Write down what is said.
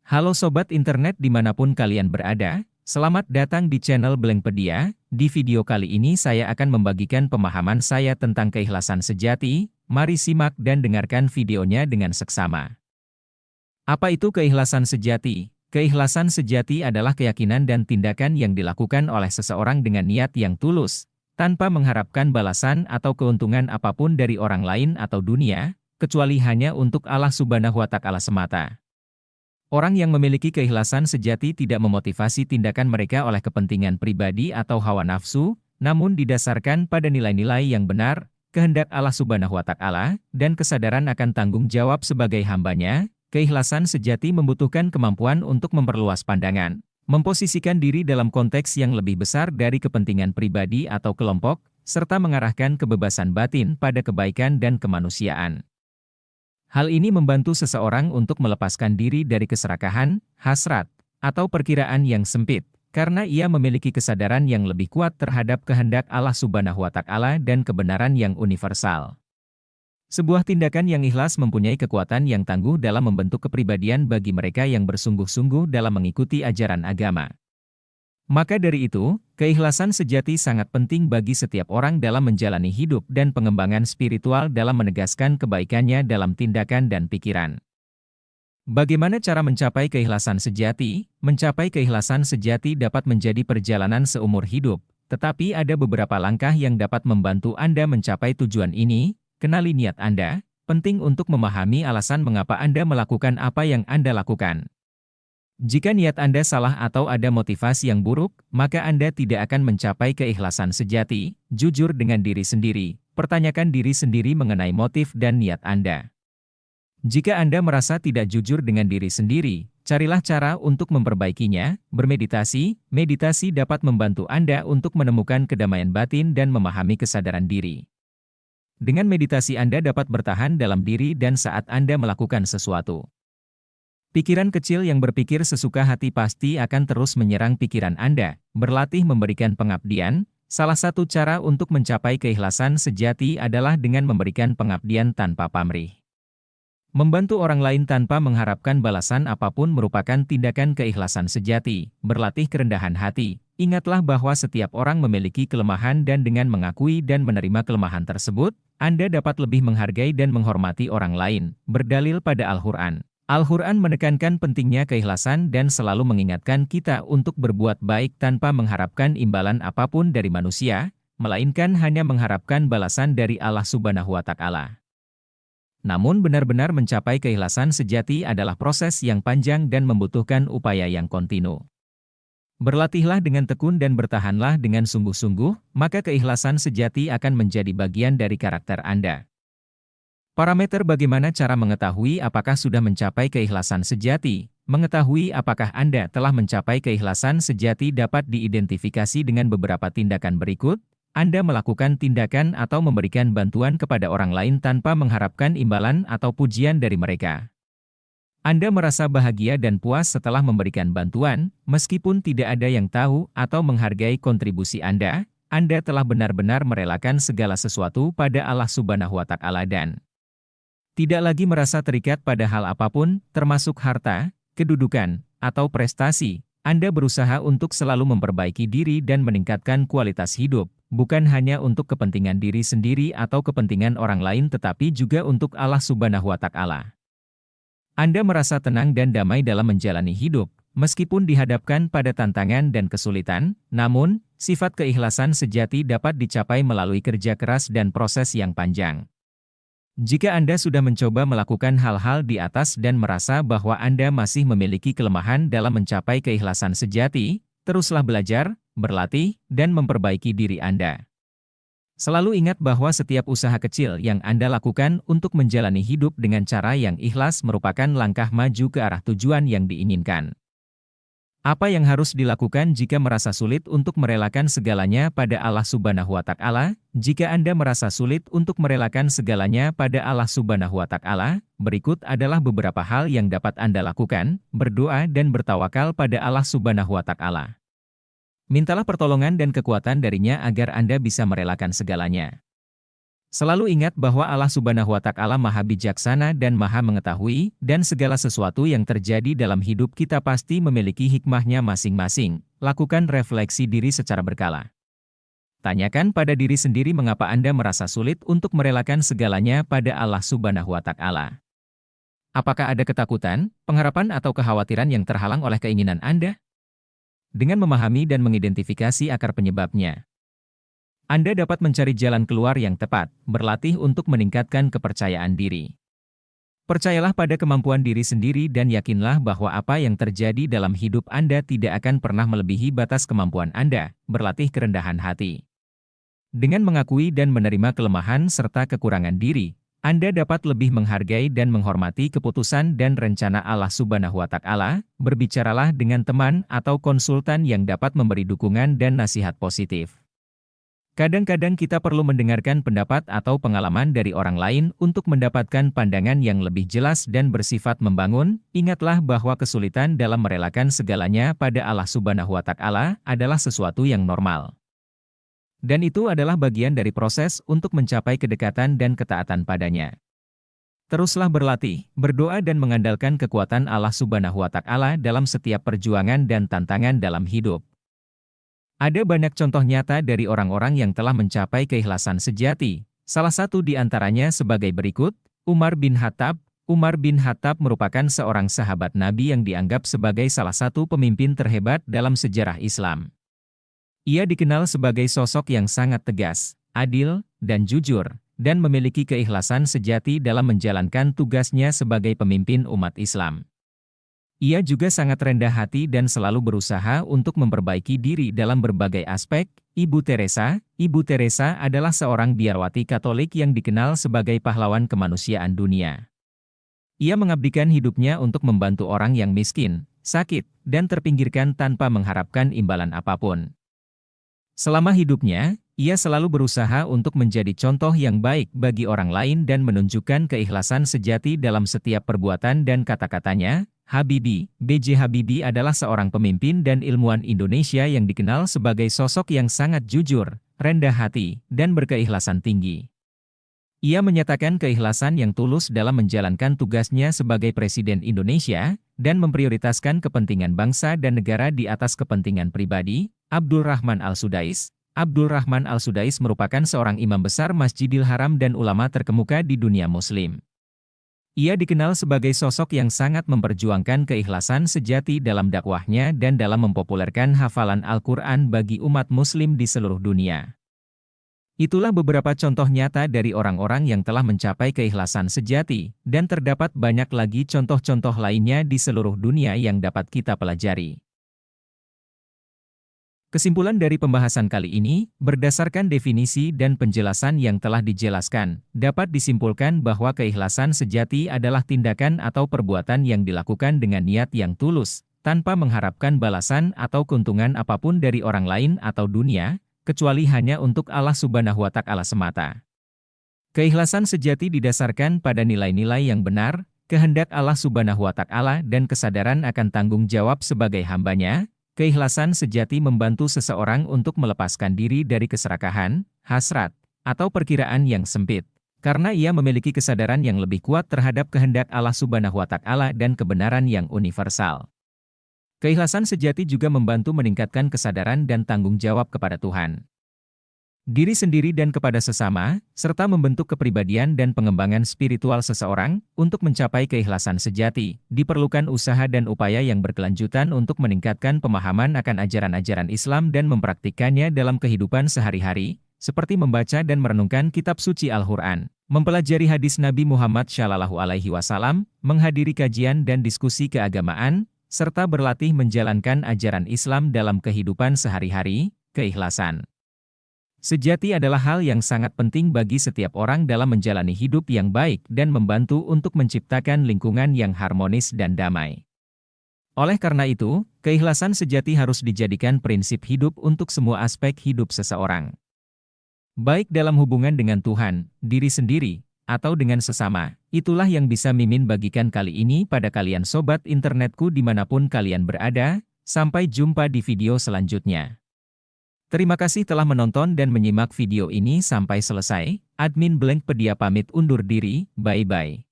Halo Sobat Internet dimanapun kalian berada, selamat datang di channel Blankpedia. Di video kali ini saya akan membagikan pemahaman saya tentang keikhlasan sejati. Mari simak dan dengarkan videonya dengan seksama. Apa itu keikhlasan sejati? Keikhlasan sejati adalah keyakinan dan tindakan yang dilakukan oleh seseorang dengan niat yang tulus, tanpa mengharapkan balasan atau keuntungan apapun dari orang lain atau dunia, kecuali hanya untuk Allah Subhanahu wa Ta'ala semata. Orang yang memiliki keikhlasan sejati tidak memotivasi tindakan mereka oleh kepentingan pribadi atau hawa nafsu, namun didasarkan pada nilai-nilai yang benar, kehendak Allah Subhanahu wa Ta'ala, dan kesadaran akan tanggung jawab sebagai hambanya. Keikhlasan sejati membutuhkan kemampuan untuk memperluas pandangan, memposisikan diri dalam konteks yang lebih besar dari kepentingan pribadi atau kelompok, serta mengarahkan kebebasan batin pada kebaikan dan kemanusiaan. Hal ini membantu seseorang untuk melepaskan diri dari keserakahan, hasrat, atau perkiraan yang sempit, karena ia memiliki kesadaran yang lebih kuat terhadap kehendak Allah Subhanahu wa Ta'ala dan kebenaran yang universal. Sebuah tindakan yang ikhlas mempunyai kekuatan yang tangguh dalam membentuk kepribadian bagi mereka yang bersungguh-sungguh dalam mengikuti ajaran agama. Maka dari itu, keikhlasan sejati sangat penting bagi setiap orang dalam menjalani hidup dan pengembangan spiritual dalam menegaskan kebaikannya dalam tindakan dan pikiran. Bagaimana cara mencapai keikhlasan sejati? Mencapai keikhlasan sejati dapat menjadi perjalanan seumur hidup, tetapi ada beberapa langkah yang dapat membantu Anda mencapai tujuan ini. Kenali niat Anda. Penting untuk memahami alasan mengapa Anda melakukan apa yang Anda lakukan. Jika niat Anda salah atau ada motivasi yang buruk, maka Anda tidak akan mencapai keikhlasan sejati. Jujur dengan diri sendiri. Pertanyakan diri sendiri mengenai motif dan niat Anda. Jika Anda merasa tidak jujur dengan diri sendiri, carilah cara untuk memperbaikinya. Bermeditasi. Meditasi dapat membantu Anda untuk menemukan kedamaian batin dan memahami kesadaran diri. Dengan meditasi Anda dapat bertahan dalam diri dan saat Anda melakukan sesuatu. Pikiran kecil yang berpikir sesuka hati pasti akan terus menyerang pikiran Anda. Berlatih memberikan pengabdian. Salah satu cara untuk mencapai keikhlasan sejati adalah dengan memberikan pengabdian tanpa pamrih. Membantu orang lain tanpa mengharapkan balasan apapun merupakan tindakan keikhlasan sejati. Berlatih kerendahan hati. Ingatlah bahwa setiap orang memiliki kelemahan dan dengan mengakui dan menerima kelemahan tersebut, Anda dapat lebih menghargai dan menghormati orang lain. Berdalil pada Al-Quran. Al-Quran menekankan pentingnya keikhlasan dan selalu mengingatkan kita untuk berbuat baik tanpa mengharapkan imbalan apapun dari manusia, melainkan hanya mengharapkan balasan dari Allah Subhanahu wa Ta'ala. Namun benar-benar mencapai keikhlasan sejati adalah proses yang panjang dan membutuhkan upaya yang kontinu. Berlatihlah dengan tekun dan bertahanlah dengan sungguh-sungguh, maka keikhlasan sejati akan menjadi bagian dari karakter Anda. Parameter bagaimana cara mengetahui apakah sudah mencapai keikhlasan sejati? Mengetahui apakah Anda telah mencapai keikhlasan sejati dapat diidentifikasi dengan beberapa tindakan berikut. Anda melakukan tindakan atau memberikan bantuan kepada orang lain tanpa mengharapkan imbalan atau pujian dari mereka. Anda merasa bahagia dan puas setelah memberikan bantuan, meskipun tidak ada yang tahu atau menghargai kontribusi Anda telah benar-benar merelakan segala sesuatu pada Allah Subhanahu wa Ta'ala dan tidak lagi merasa terikat pada hal apapun, termasuk harta, kedudukan, atau prestasi. Anda berusaha untuk selalu memperbaiki diri dan meningkatkan kualitas hidup, bukan hanya untuk kepentingan diri sendiri atau kepentingan orang lain tetapi juga untuk Allah Subhanahu wa Ta'ala. Anda merasa tenang dan damai dalam menjalani hidup, meskipun dihadapkan pada tantangan dan kesulitan, namun, sifat keikhlasan sejati dapat dicapai melalui kerja keras dan proses yang panjang. Jika Anda sudah mencoba melakukan hal-hal di atas dan merasa bahwa Anda masih memiliki kelemahan dalam mencapai keikhlasan sejati, teruslah belajar, berlatih, dan memperbaiki diri Anda. Selalu ingat bahwa setiap usaha kecil yang Anda lakukan untuk menjalani hidup dengan cara yang ikhlas merupakan langkah maju ke arah tujuan yang diinginkan. Apa yang harus dilakukan jika merasa sulit untuk merelakan segalanya pada Allah Subhanahu wa Ta'ala? Jika Anda merasa sulit untuk merelakan segalanya pada Allah Subhanahu wa Ta'ala, berikut adalah beberapa hal yang dapat Anda lakukan: berdoa dan bertawakal pada Allah Subhanahu wa Ta'ala. Mintalah pertolongan dan kekuatan darinya agar Anda bisa merelakan segalanya. Selalu ingat bahwa Allah Subhanahu wa Ta'ala Maha Bijaksana dan Maha Mengetahui, dan segala sesuatu yang terjadi dalam hidup kita pasti memiliki hikmahnya masing-masing. Lakukan refleksi diri secara berkala. Tanyakan pada diri sendiri mengapa Anda merasa sulit untuk merelakan segalanya pada Allah Subhanahu wa Ta'ala. Apakah ada ketakutan, pengharapan atau kekhawatiran yang terhalang oleh keinginan Anda? Dengan memahami dan mengidentifikasi akar penyebabnya, Anda dapat mencari jalan keluar yang tepat, berlatih untuk meningkatkan kepercayaan diri. Percayalah pada kemampuan diri sendiri dan yakinlah bahwa apa yang terjadi dalam hidup Anda tidak akan pernah melebihi batas kemampuan Anda. Berlatih kerendahan hati. Dengan mengakui dan menerima kelemahan serta kekurangan diri, Anda dapat lebih menghargai dan menghormati keputusan dan rencana Allah Subhanahu wa Ta'ala. Berbicaralah dengan teman atau konsultan yang dapat memberi dukungan dan nasihat positif. Kadang-kadang kita perlu mendengarkan pendapat atau pengalaman dari orang lain untuk mendapatkan pandangan yang lebih jelas dan bersifat membangun. Ingatlah bahwa kesulitan dalam merelakan segalanya pada Allah Subhanahu wa Ta'ala adalah sesuatu yang normal. Dan itu adalah bagian dari proses untuk mencapai kedekatan dan ketaatan padanya. Teruslah berlatih, berdoa dan mengandalkan kekuatan Allah Subhanahu wa Ta'ala dalam setiap perjuangan dan tantangan dalam hidup. Ada banyak contoh nyata dari orang-orang yang telah mencapai keikhlasan sejati. Salah satu di antaranya sebagai berikut, Umar bin Khattab. Umar bin Khattab merupakan seorang sahabat Nabi yang dianggap sebagai salah satu pemimpin terhebat dalam sejarah Islam. Ia dikenal sebagai sosok yang sangat tegas, adil, dan jujur, dan memiliki keikhlasan sejati dalam menjalankan tugasnya sebagai pemimpin umat Islam. Ia juga sangat rendah hati dan selalu berusaha untuk memperbaiki diri dalam berbagai aspek. Ibu Teresa adalah seorang biarawati Katolik yang dikenal sebagai pahlawan kemanusiaan dunia. Ia mengabdikan hidupnya untuk membantu orang yang miskin, sakit, dan terpinggirkan tanpa mengharapkan imbalan apapun. Selama hidupnya, ia selalu berusaha untuk menjadi contoh yang baik bagi orang lain dan menunjukkan keikhlasan sejati dalam setiap perbuatan dan kata-katanya. B.J. Habibie adalah seorang pemimpin dan ilmuwan Indonesia yang dikenal sebagai sosok yang sangat jujur, rendah hati, dan berkeikhlasan tinggi. Ia menyatakan keikhlasan yang tulus dalam menjalankan tugasnya sebagai Presiden Indonesia, dan memprioritaskan kepentingan bangsa dan negara di atas kepentingan pribadi. Abdul Rahman Al-Sudais. Abdul Rahman Al-Sudais merupakan seorang imam besar Masjidil Haram dan ulama terkemuka di dunia Muslim. Ia dikenal sebagai sosok yang sangat memperjuangkan keikhlasan sejati dalam dakwahnya dan dalam mempopulerkan hafalan Al-Quran bagi umat Muslim di seluruh dunia. Itulah beberapa contoh nyata dari orang-orang yang telah mencapai keikhlasan sejati, dan terdapat banyak lagi contoh-contoh lainnya di seluruh dunia yang dapat kita pelajari. Kesimpulan dari pembahasan kali ini, berdasarkan definisi dan penjelasan yang telah dijelaskan, dapat disimpulkan bahwa keikhlasan sejati adalah tindakan atau perbuatan yang dilakukan dengan niat yang tulus, tanpa mengharapkan balasan atau keuntungan apapun dari orang lain atau dunia, kecuali hanya untuk Allah Subhanahu wa Ta'ala semata. Keikhlasan sejati didasarkan pada nilai-nilai yang benar, kehendak Allah Subhanahu wa Ta'ala dan kesadaran akan tanggung jawab sebagai hambanya. Keikhlasan sejati membantu seseorang untuk melepaskan diri dari keserakahan, hasrat, atau perkiraan yang sempit, karena ia memiliki kesadaran yang lebih kuat terhadap kehendak Allah Subhanahu wa Ta'ala dan kebenaran yang universal. Keikhlasan sejati juga membantu meningkatkan kesadaran dan tanggung jawab kepada Tuhan, diri sendiri dan kepada sesama, serta membentuk kepribadian dan pengembangan spiritual seseorang. Untuk mencapai keikhlasan sejati, diperlukan usaha dan upaya yang berkelanjutan untuk meningkatkan pemahaman akan ajaran-ajaran Islam dan mempraktikkannya dalam kehidupan sehari-hari, seperti membaca dan merenungkan kitab suci Al-Quran, mempelajari hadis Nabi Muhammad SAW, menghadiri kajian dan diskusi keagamaan, serta berlatih menjalankan ajaran Islam dalam kehidupan sehari-hari. Keikhlasan sejati adalah hal yang sangat penting bagi setiap orang dalam menjalani hidup yang baik dan membantu untuk menciptakan lingkungan yang harmonis dan damai. Oleh karena itu, keikhlasan sejati harus dijadikan prinsip hidup untuk semua aspek hidup seseorang. Baik dalam hubungan dengan Tuhan, diri sendiri, atau dengan sesama. Itulah yang bisa Mimin bagikan kali ini pada kalian sobat internetku dimanapun kalian berada. Sampai jumpa di video selanjutnya. Terima kasih telah menonton dan menyimak video ini sampai selesai. Admin Blankpedia pamit undur diri, bye-bye.